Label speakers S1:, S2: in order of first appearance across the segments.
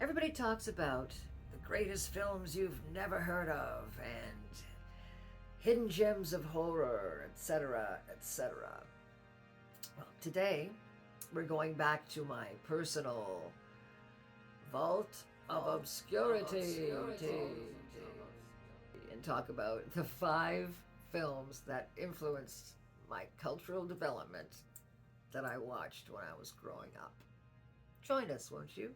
S1: Everybody talks about the greatest films you've never heard of and hidden gems of horror, etc., etc. Well, today we're going back to my personal Vault of Obscurity and talk about the 5 films that influenced my cultural development that I watched when I was growing up. Join us, won't you?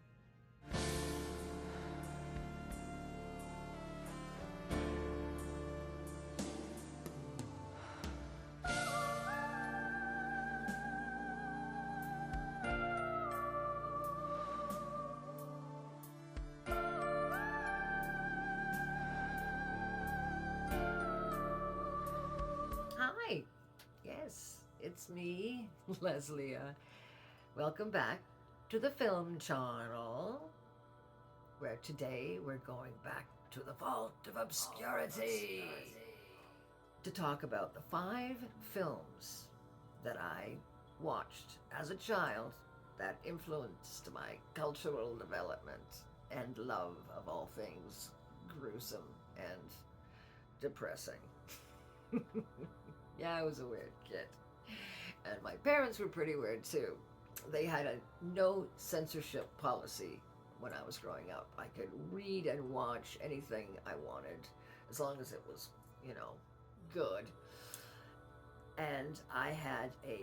S1: Hi, yes, it's me, Leslea. Welcome back to the Film Charnel, where today we're going back to the Vault of Obscurity to talk about the 5 films that I watched as a child that influenced my cultural development and love of all things gruesome and depressing. Yeah, I was a weird kid. And my parents were pretty weird too. They had a no censorship policy when I was growing up. I could read and watch anything I wanted as long as it was, good. And I had a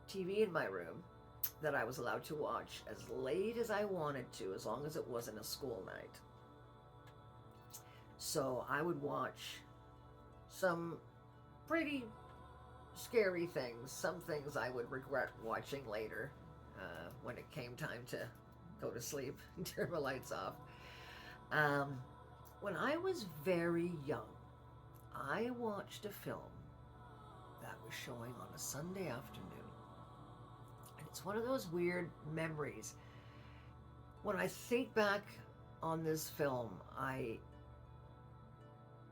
S1: TV in my room that I was allowed to watch as late as I wanted to, as long as it wasn't a school night. So I would watch some pretty scary things, some things I would regret watching later when it came time to go to sleep and turn the lights off. When I was very young, I watched a film that was showing on a Sunday afternoon. And it's one of those weird memories. When I think back on this film, I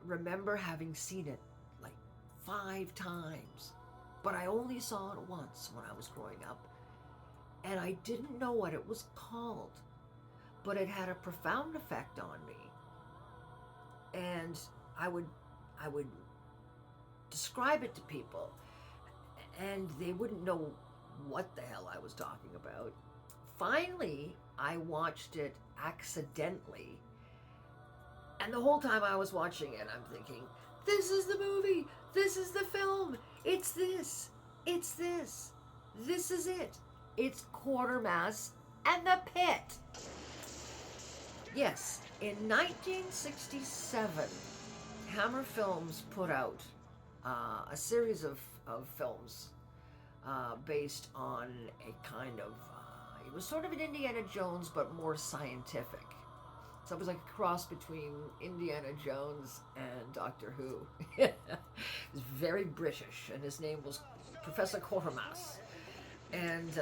S1: remember having seen it like 5 times, but I only saw it once when I was growing up, and I didn't know what it was called, but it had a profound effect on me. And I would describe it to people, and they wouldn't know what the hell I was talking about. Finally, I watched it accidentally, and the whole time I was watching it, I'm thinking, this is the movie, this is the film, it's this, this is it. It's Quatermas and the Pit. Yes, in 1967, Hammer Films put out a series of films based on a kind of, it was sort of an Indiana Jones, but more scientific. So it was like a cross between Indiana Jones and Doctor Who. It was very British, and his name was Professor Quatermas. And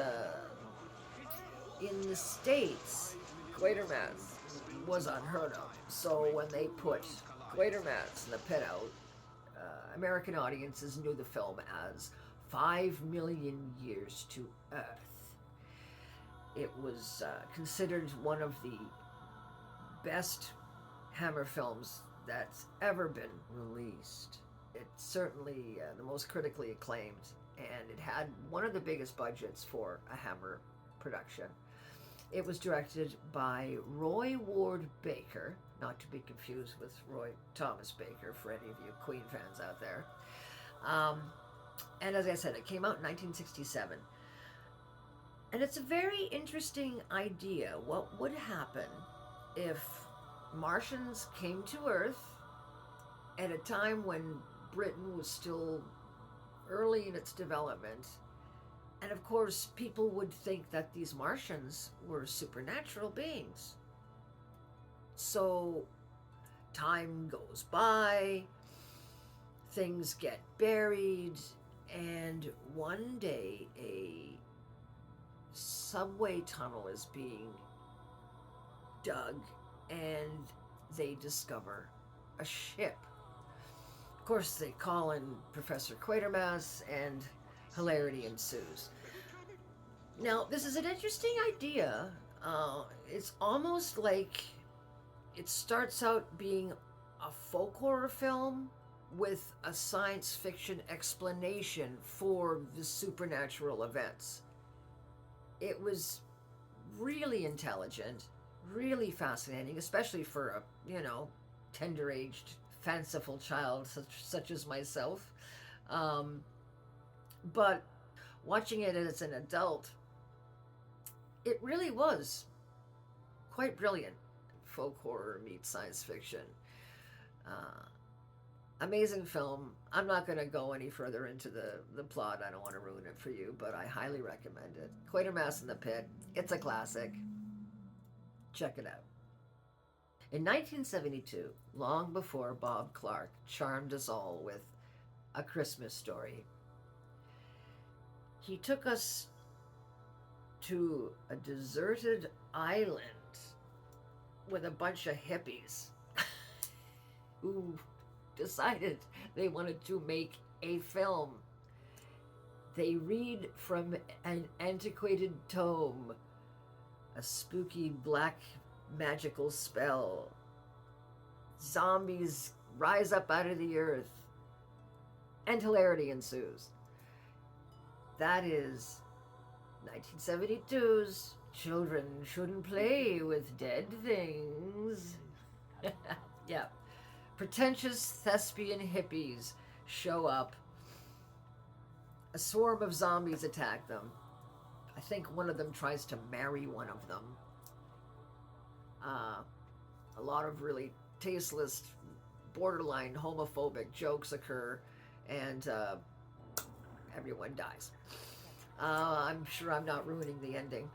S1: in the States, Quatermas was unheard of. So when they put Quatermas and the Pit out, American audiences knew the film as 5 Million Years to Earth. It was considered one of the best Hammer films that's ever been released. It's certainly the most critically acclaimed, and it had one of the biggest budgets for a Hammer production. It was directed by Roy Ward Baker, not to be confused with Roy Thomas Baker for any of you Queen fans out there. And as I said, it came out in 1967. And it's a very interesting idea. What would happen if Martians came to Earth at a time when Britain was still early in its development? And of course, people would think that these Martians were supernatural beings. So time goes by, things get buried, and one day a subway tunnel is being dug, and they discover a ship. Of course, they call in Professor Quatermas, and hilarity ensues. Now, this is an interesting idea. It's almost like it starts out being a folk horror film with a science fiction explanation for the supernatural events. It was really intelligent, really fascinating, especially for a, tender aged, fanciful child such as myself. Um, but watching it as an adult, it really was quite brilliant. Folk horror meets science fiction. Uh, Amazing film. I'm not going to go any further into the plot. I don't want to ruin it for you, but I highly recommend it. Quatermas in the Pit. It's a classic. Check it out. In 1972, long before Bob Clark charmed us all with A Christmas Story, he took us to a deserted island with a bunch of hippies who decided they wanted to make a film. They read from an antiquated tome, a spooky black magical spell. Zombies rise up out of the earth, and hilarity ensues. That is 1972's Children Shouldn't Play with Dead Things. Yeah. Pretentious thespian hippies show up. A swarm of zombies attack them. I think one of them tries to marry one of them. A lot of really tasteless, borderline homophobic jokes occur, and everyone dies. I'm sure I'm not ruining the ending.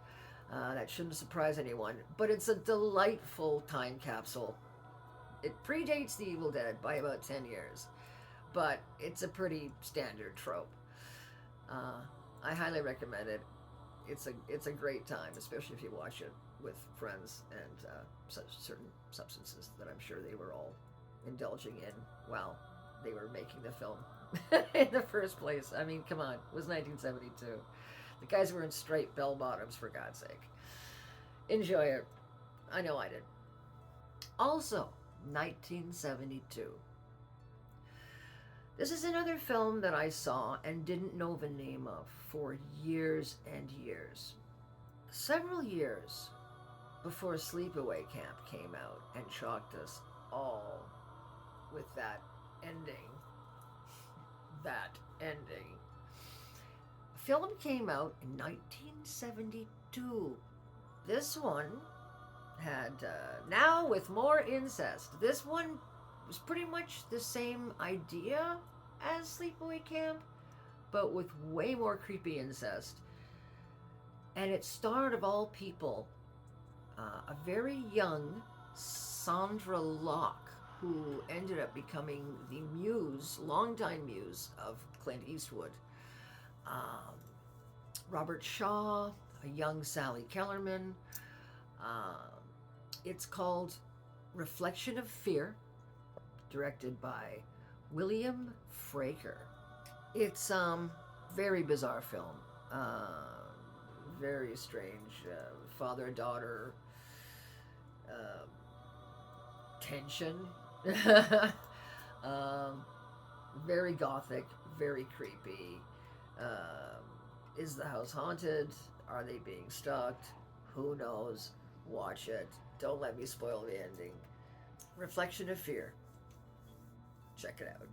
S1: That shouldn't surprise anyone. But it's a delightful time capsule. It predates The Evil Dead by about 10 years, but it's a pretty standard trope. I highly recommend it. It's a great time, especially if you watch it with friends and such certain substances that I'm sure they were all indulging in while they were making the film in the first place. I mean, come on, it was 1972. The guys were in straight bell bottoms, for God's sake. Enjoy it. I know I did. Also, 1972. This is another film that I saw and didn't know the name of for years and years. Several years before Sleepaway Camp came out and shocked us all with that ending. That ending. The film came out in 1972. This one had, now with more incest. This one was pretty much the same idea as Sleepaway Camp, but with way more creepy incest. And it starred, of all people, a very young Sandra Locke, who ended up becoming the muse, longtime muse of Clint Eastwood. Robert Shaw, a young Sally Kellerman. It's called Reflection of Fear, directed by William Fraker. It's very bizarre film. Very strange. Father-daughter tension. Very gothic, very creepy. Is the house haunted? Are they being stalked? Who knows? Watch it. Don't let me spoil the ending. Reflection of Fear. Check it out.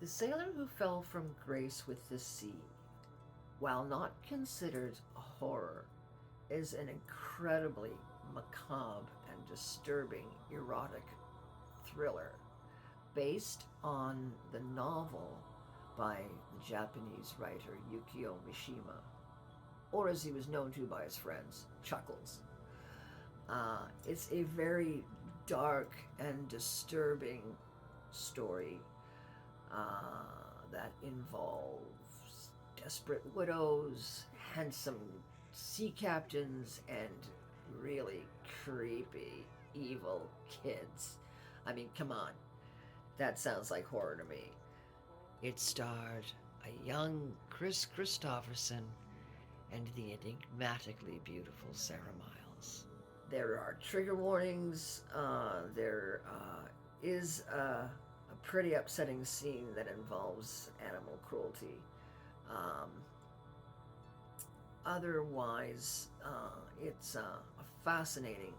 S1: The sailor who fell from grace with the sea, while not considered a horror, is an incredibly macabre and disturbing erotic thriller based on the novel by the Japanese writer Yukio Mishima, or as he was known to by his friends, Chuckles. It's a very dark and disturbing story that involves desperate widows, handsome sea captains, and really creepy, evil kids. I mean, come on. That sounds like horror to me. It starred a young Chris Christopherson and the enigmatically beautiful Sarah Miles. There are trigger warnings. There is a pretty upsetting scene that involves animal cruelty. Um, Otherwise, it's a fascinating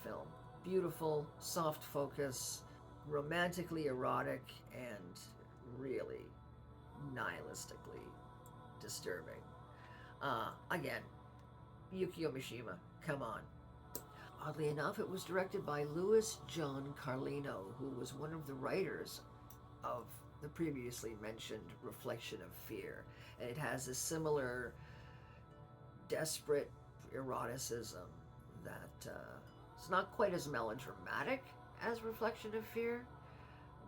S1: film. Beautiful, soft focus, romantically erotic, and really nihilistically disturbing. Again, Yukio Mishima, come on. Oddly enough, it was directed by Louis John Carlino, who was one of the writers of the previously mentioned Reflection of Fear. And it has a similar desperate eroticism that it's not quite as melodramatic as Reflection of Fear,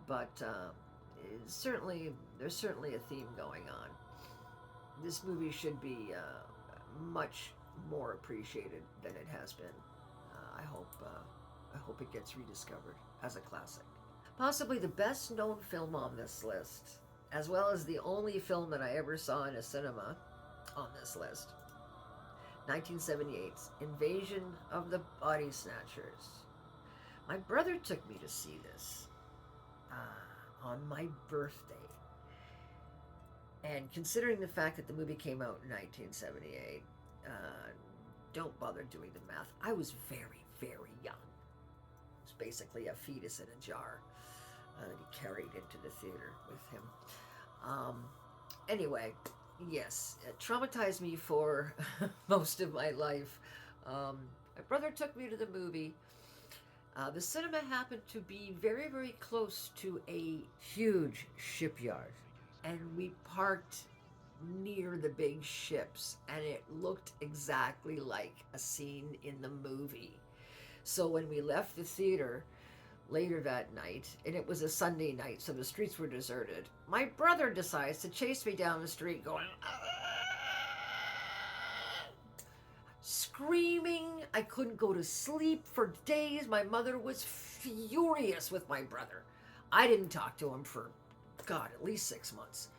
S1: but there's certainly a theme going on. This movie should be much more appreciated than it has been. I hope it gets rediscovered as a classic. Possibly the best known film on this list, as well as the only film that I ever saw in a cinema on this list. 1978's Invasion of the Body Snatchers. My brother took me to see this on my birthday. And considering the fact that the movie came out in 1978, don't bother doing the math. I was very, very young. It was basically a fetus in a jar that he carried into the theater with him. Anyway, yes, it traumatized me for most of my life. My brother took me to the movie. The cinema happened to be very, very close to a huge shipyard. And we parked near the big ships, and it looked exactly like a scene in the movie. So when we left the theater later that night, and it was a Sunday night, so the streets were deserted, my brother decides to chase me down the street going, screaming. I couldn't go to sleep for days. My mother was furious with my brother. I didn't talk to him for, God, at least 6 months.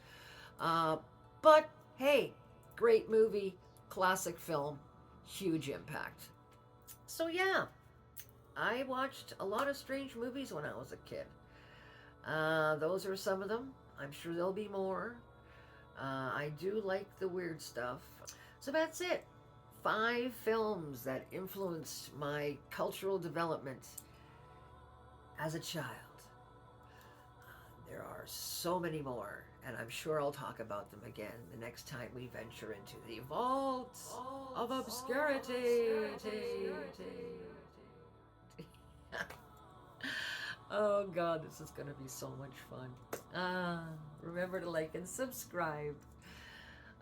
S1: But hey, great movie, classic film, huge impact. So yeah, I watched a lot of strange movies when I was a kid. Those are some of them. I'm sure there'll be more. I do like the weird stuff. So that's it. 5 films that influenced my cultural development as a child. There are so many more, and I'm sure I'll talk about them again the next time we venture into the Vault of Obscurity. Oh God, this is going to be so much fun. Remember to like and subscribe.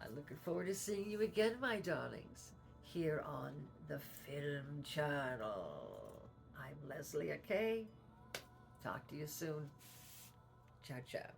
S1: I'm looking forward to seeing you again, my darlings, here on the Film Channel. I'm Leslea K. Talk to you soon. Ciao, ciao.